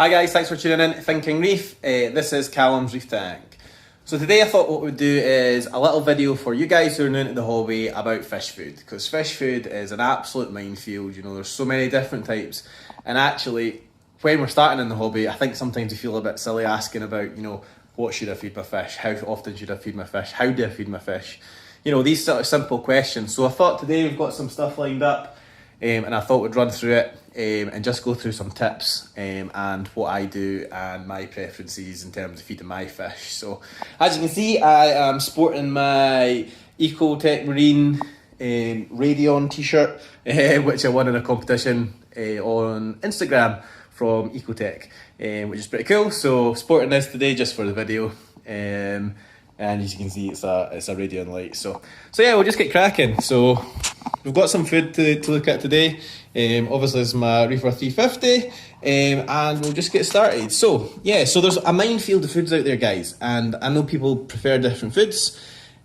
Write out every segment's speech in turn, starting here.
Hi guys, thanks for tuning in to Thinking Reef. This is Callum's Reef Tank. So today I thought what we'd do is a little video for you guys who are new to the hobby about fish food, because fish food is an absolute minefield. You know, there's so many different types, and actually when we're starting in the hobby, I think sometimes we feel a bit silly asking about, you know, what should I feed my fish, how often should I feed my fish, how do I feed my fish, you know, these sort of simple questions. So I thought today we've got some stuff lined up, and I thought we'd run through it and just go through some tips and what I do and my preferences in terms of feeding my fish. So as you can see, I am sporting my Ecotech Marine Radion t-shirt, which I won in a competition on Instagram from Ecotech, which is pretty cool. So sporting this today just for the video. And as you can see, it's a Radion light. So yeah, we'll just get cracking. So we've got some food to look at today. Obviously it's my Reefer 350, and we'll just get started. So yeah, so there's a minefield of foods out there, guys, and I know people prefer different foods.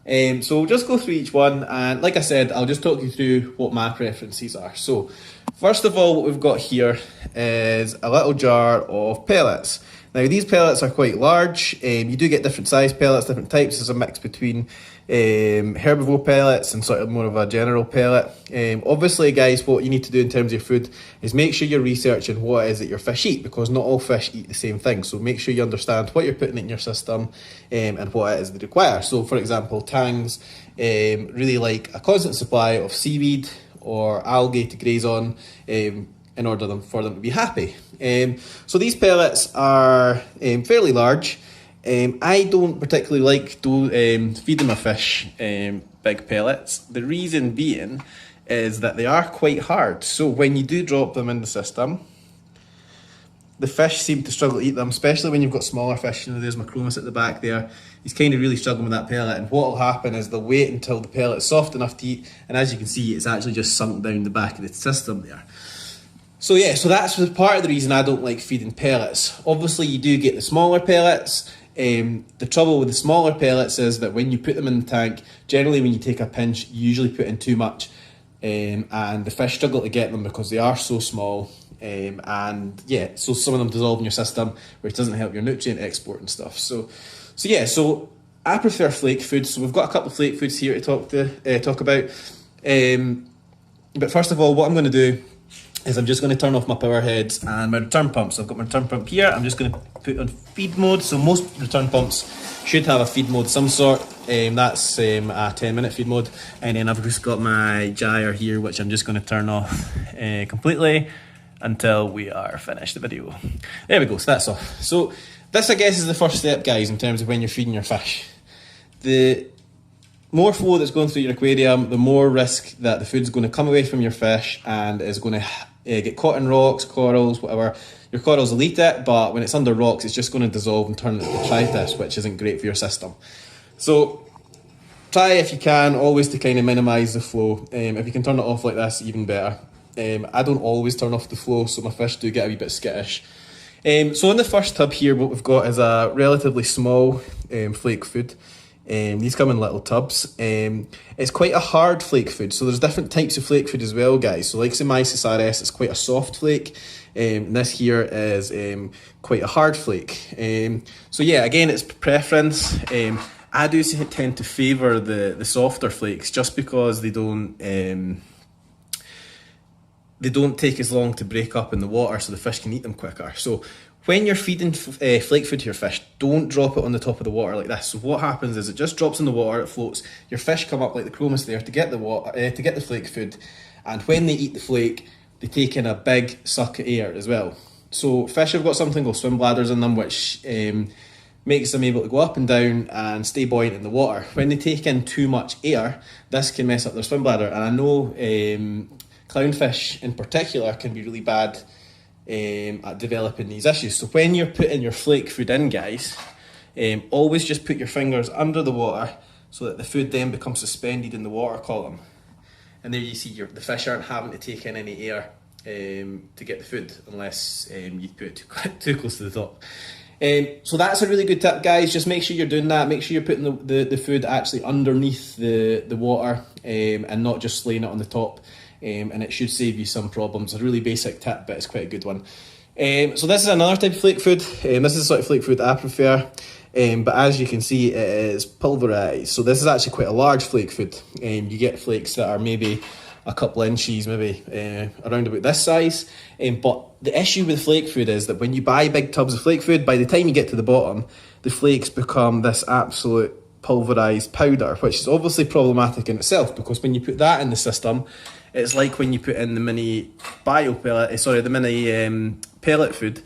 So we'll just go through each one, and like I said, I'll just talk you through what my preferences are. So first of all, what we've got here is a little jar of pellets. Now these pellets are quite large. You do get different size pellets, different types. There's a mix between herbivore pellets and sort of more of a general pellet. Obviously, guys, what you need to do in terms of your food is make sure you're researching what it is that your fish eat, because not all fish eat the same thing. So make sure you understand what you're putting in your system and what it is they require. So for example, tangs really like a constant supply of seaweed or algae to graze on in order for them to be happy. So these pellets are fairly large. I don't particularly like feeding my fish big pellets. The reason being is that they are quite hard. So when you do drop them in the system, the fish seem to struggle to eat them, especially when you've got smaller fish. You know, there's Macromus at the back there. He's kind of really struggling with that pellet, and what will happen is they'll wait until the pellet's soft enough to eat, and as you can see, it's actually just sunk down the back of the system there. So yeah, so that's part of the reason I don't like feeding pellets. Obviously you do get the smaller pellets. The trouble with the smaller pellets is that when you put them in the tank, generally when you take a pinch, you usually put in too much, and the fish struggle to get them because they are so small. And yeah, so some of them dissolve in your system, which doesn't help your nutrient export and stuff. So yeah, so I prefer flake food. So we've got a couple of flake foods here to talk about. But first of all, what I'm going to do is I'm just going to turn off my power heads and my return pump. So I've got my return pump here. I'm just going to put on feed mode. So most return pumps should have a feed mode of some sort. That's a 10-minute feed mode. And then I've just got my gyre here, which I'm just going to turn off completely until we are finished the video. There we go, so that's off. So this, I guess, is the first step, guys, in terms of when you're feeding your fish. The more flow that's going through your aquarium, the more risk that the food's going to come away from your fish and is going to get caught in rocks, corals, whatever. Your corals will eat it, but when it's under rocks, it's just going to dissolve and turn into detritus, which isn't great for your system. So try, if you can, always to kind of minimise the flow. If you can turn it off like this, even better. I don't always turn off the flow, so my fish do get a wee bit skittish. So in the first tub here, what we've got is a relatively small flake food. These come in little tubs. It's quite a hard flake food, so there's different types of flake food as well, guys. So like Mysis RS, it's quite a soft flake. This here is quite a hard flake. So yeah, again, it's preference. I do tend to favour the softer flakes just because they don't take as long to break up in the water, so the fish can eat them quicker. So when you're feeding flake food to your fish, don't drop it on the top of the water like this. So what happens is it just drops in the water, it floats. Your fish come up like the chromis there to get the water, to get the flake food, and when they eat the flake, they take in a big suck of air as well. So fish have got something called swim bladders in them, which makes them able to go up and down and stay buoyant in the water. When they take in too much air, this can mess up their swim bladder, and I know clownfish in particular can be really bad at developing these issues. So when you're putting your flake food in, guys, always just put your fingers under the water so that the food then becomes suspended in the water column. And there you see the fish aren't having to take in any air to get the food unless you put it too close to the top. So that's a really good tip, guys. Just make sure you're doing that. Make sure you're putting the food actually underneath the water and not just slaying it on the top. And it should save you some problems. A really basic tip, but it's quite a good one. So this is another type of flake food. This is the sort of flake food I prefer. But as you can see, it is pulverised. So this is actually quite a large flake food. You get flakes that are maybe a couple inches, maybe around about this size. But the issue with flake food is that when you buy big tubs of flake food, by the time you get to the bottom, the flakes become this absolute pulverised powder, which is obviously problematic in itself, because when you put that in the system, it's like when you put in the mini pellet food,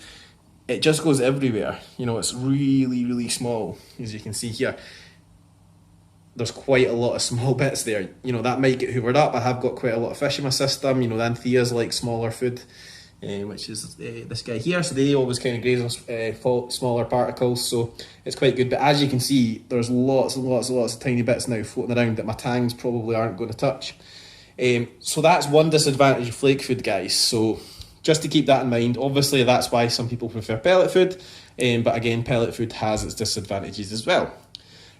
it just goes everywhere. You know, it's really, really small, as you can see here. There's quite a lot of small bits there. You know, that might get hoovered up. I have got quite a lot of fish in my system. You know, the Antheas like smaller food, which is this guy here. So they always kind of graze on smaller particles, so it's quite good. But as you can see, there's lots and lots and lots of tiny bits now floating around that my tangs probably aren't going to touch. So that's one disadvantage of flake food, guys. So just to keep that in mind, obviously that's why some people prefer pellet food. But again, pellet food has its disadvantages as well.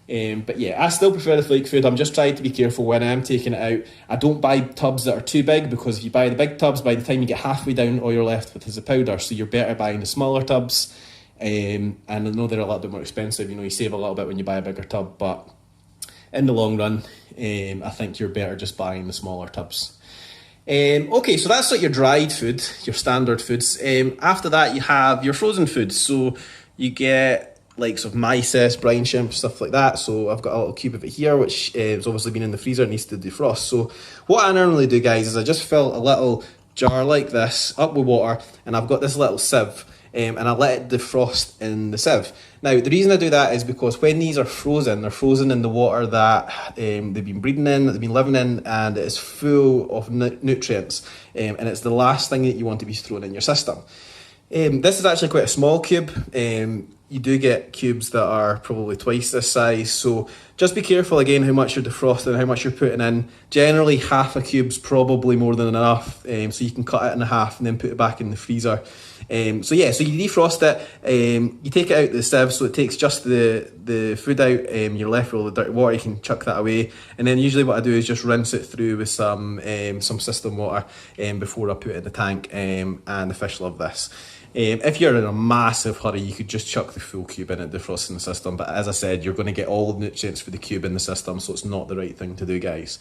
But yeah, I still prefer the flake food. I'm just trying to be careful when I'm taking it out. I don't buy tubs that are too big, because if you buy the big tubs, by the time you get halfway down, all you're left with is a powder. So you're better buying the smaller tubs. And I know they're a little bit more expensive. You know, you save a little bit when you buy a bigger tub, but in the long run, I think you're better just buying the smaller tubs. Okay, so that's like your dried food, your standard foods. After that, you have your frozen foods. So you get likes of mysis, brine shrimp, stuff like that. So I've got a little cube of it here, which has obviously been in the freezer, needs to defrost. So what I normally do, guys, is I just fill a little jar like this up with water, and I've got this little sieve, and I let it defrost in the sieve. Now, the reason I do that is because when these are frozen, they're frozen in the water that they've been breeding in, that they've been living in, and it is full of nutrients, and it's the last thing that you want to be thrown in your system. This is actually quite a small cube. You do get cubes that are probably twice this size, so just be careful again how much you're defrosting, how much you're putting in. Generally, half a cube's probably more than enough, so you can cut it in half and then put it back in the freezer. So yeah, so you defrost it, you take it out of the sieve, so it takes just the food out, you're left with all the dirty water, you can chuck that away, and then usually what I do is just rinse it through with some system water before I put it in the tank, and the fish love this. If you're in a massive hurry, you could just chuck the full cube in at defrosting the system, but as I said, you're going to get all the nutrients for the cube in the system, so it's not the right thing to do, guys.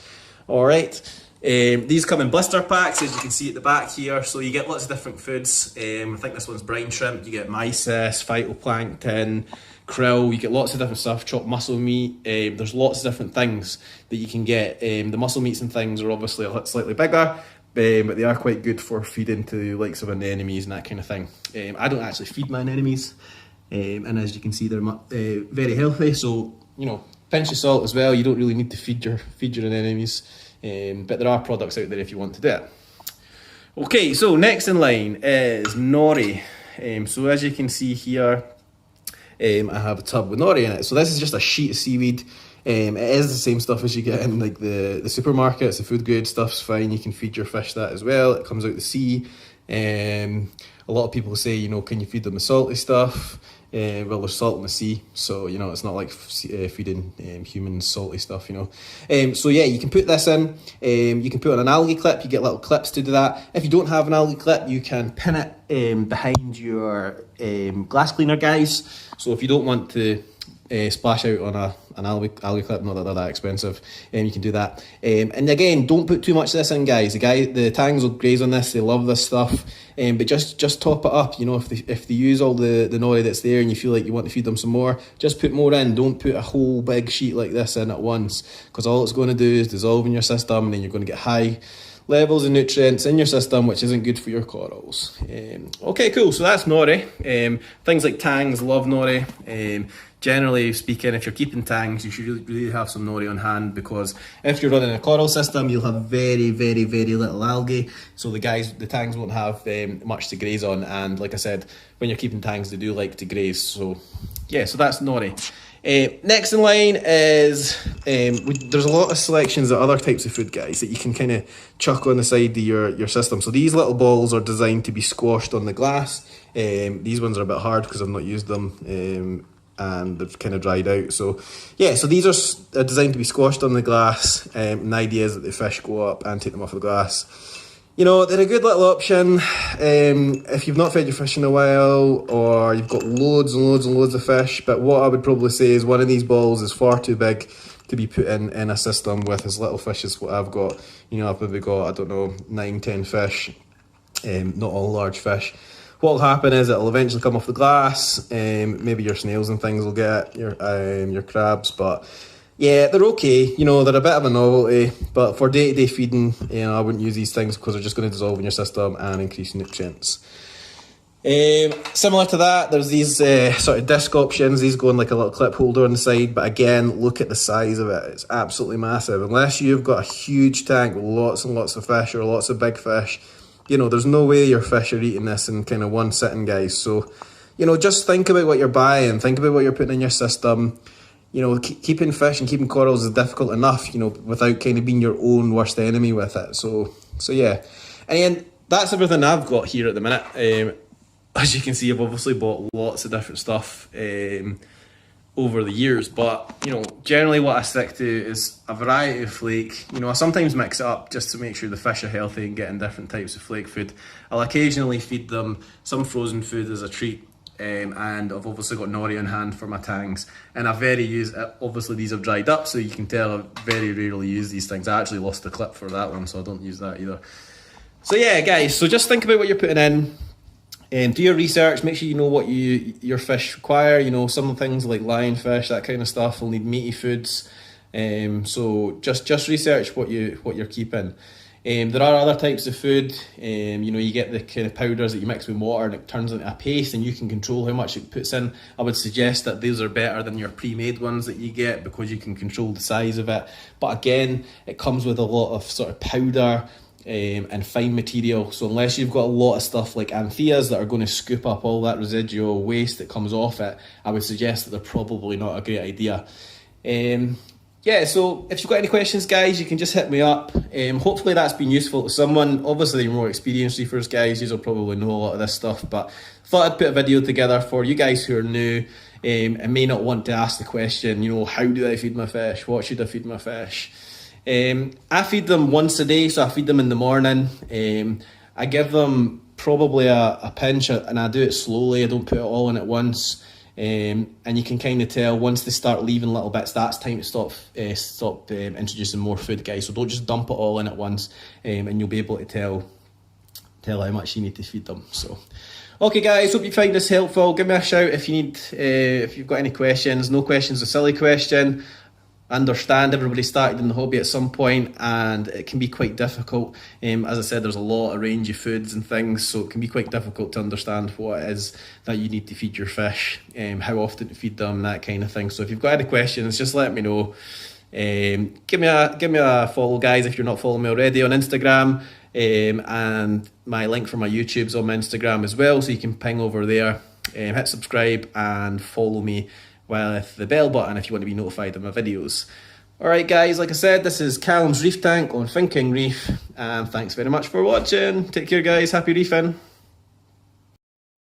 Alright, these come in blister packs, as you can see at the back here, so you get lots of different foods. I think this one's brine shrimp, you get mysis, phytoplankton, krill, you get lots of different stuff, chopped muscle meat. There's lots of different things that you can get. The muscle meats and things are obviously slightly bigger, but they are quite good for feeding to likes of anemones and that kind of thing. I don't actually feed my anemones, and as you can see, they're very healthy. So you know, pinch of salt as well. You don't really need to feed your anemones, but there are products out there if you want to do it. Okay, so next in line is nori. So as you can see here, I have a tub with nori in it. So this is just a sheet of seaweed. It is the same stuff as you get in like the supermarkets. The food grade stuff's fine. You can feed your fish that as well. It comes out the sea. A lot of people say, you know, can you feed them the salty stuff? Well, there's salt in the sea, so you know it's not like feeding humans salty stuff, you know. So yeah, you can put this in. You can put on an algae clip. You get little clips to do that. If you don't have an algae clip, you can pin it behind your glass cleaner, guys. So if you don't want to splash out on an algae clip, not that they're that expensive, you can do that. And again, don't put too much of this in, guys. The tangs will graze on this, they love this stuff, but just top it up. You know, if they use all the nori that's there and you feel like you want to feed them some more, just put more in. Don't put a whole big sheet like this in at once, because all it's going to do is dissolve in your system, and then you're going to get high levels of nutrients in your system, which isn't good for your corals. Okay, cool, so that's nori. Things like tangs love nori. Generally speaking, if you're keeping tangs, you should really have some nori on hand, because if you're running a coral system, you'll have very, very, very little algae. So the tangs won't have much to graze on. And like I said, when you're keeping tangs, they do like to graze. So yeah, so that's nori. Next in line is, there's a lot of selections of other types of food, guys, that you can kind of chuck on the side of your system. So these little balls are designed to be squashed on the glass. These ones are a bit hard because I've not used them. And they've kind of dried out. So yeah, so these are designed to be squashed on the glass, and the idea is that the fish go up and take them off the glass. You know, they're a good little option if you've not fed your fish in a while, or you've got loads and loads and loads of fish. But what I would probably say is one of these balls is far too big to be put in a system with as little fish as what I've got. You know, I've maybe got, I don't know, 9, 10 fish, not all large fish. What will happen is it'll eventually come off the glass, maybe your snails and things will get your crabs, but yeah, they're okay. You know, they're a bit of a novelty, but for day-to-day feeding, you know, I wouldn't use these things because they're just going to dissolve in your system and increase nutrients. Similar to that, there's these sort of disc options. These go in like a little clip holder on the side, but again, look at the size of it. It's absolutely massive. Unless you've got a huge tank with lots and lots of fish or lots of big fish, you know, there's no way your fish are eating this in kind of one sitting, guys. So, you know, just think about what you're buying. Think about what you're putting in your system. You know, keeping fish and keeping corals is difficult enough, you know, without kind of being your own worst enemy with it. So yeah. And that's everything I've got here at the minute. As you can see, I've obviously bought lots of different stuff over the years, but, you know, generally what I stick to is a variety of flake. You know, I sometimes mix it up just to make sure the fish are healthy and getting different types of flake food. I'll occasionally feed them some frozen food as a treat. And I've obviously got nori on hand for my tangs, and I obviously these have dried up, so you can tell I very rarely use these things. I actually lost the clip for that one, so I don't use that either. So yeah, guys, so just think about what you're putting in, do your research, make sure you know what your fish require. You know, some things like lionfish, that kind of stuff, will need meaty foods. So just research what you're keeping. There are other types of food. You know, you get the kind of powders that you mix with water and it turns into a paste, and you can control how much it puts in. I would suggest that these are better than your pre-made ones that you get because you can control the size of it. But again, it comes with a lot of sort of powder and fine material. So unless you've got a lot of stuff like Antheas that are going to scoop up all that residual waste that comes off it, I would suggest that they're probably not a great idea. Yeah, so if you've got any questions, guys, you can just hit me up. Hopefully that's been useful to someone. Obviously, you're more experienced reefers, guys. You'll probably know a lot of this stuff, but thought I'd put a video together for you guys who are new and may not want to ask the question, you know, how do I feed my fish? What should I feed my fish? I feed them once a day, so I feed them in the morning. I give them probably a pinch, and I do it slowly. I don't put it all in at once. And you can kind of tell once they start leaving little bits, that's time to stop introducing more food, guys. So don't just dump it all in at once, and you'll be able to tell how much you need to feed them. So, okay, guys, hope you find this helpful. Give me a shout if you've got any questions. No question's a silly question. Understand everybody started in the hobby at some point, and it can be quite difficult. As I said, there's a lot of range of foods and things, so it can be quite difficult to understand what it is that you need to feed your fish, how often to feed them, that kind of thing. So if you've got any questions, just let me know. Give me a follow, guys, if you're not following me already on Instagram, and my link for my YouTube's on my Instagram as well, so you can ping over there, hit subscribe and follow me with the bell button if you want to be notified of my videos. Alright, guys, like I said, this is Callum's Reef Tank on Thinking Reef, and thanks very much for watching. Take care, guys. Happy reefing.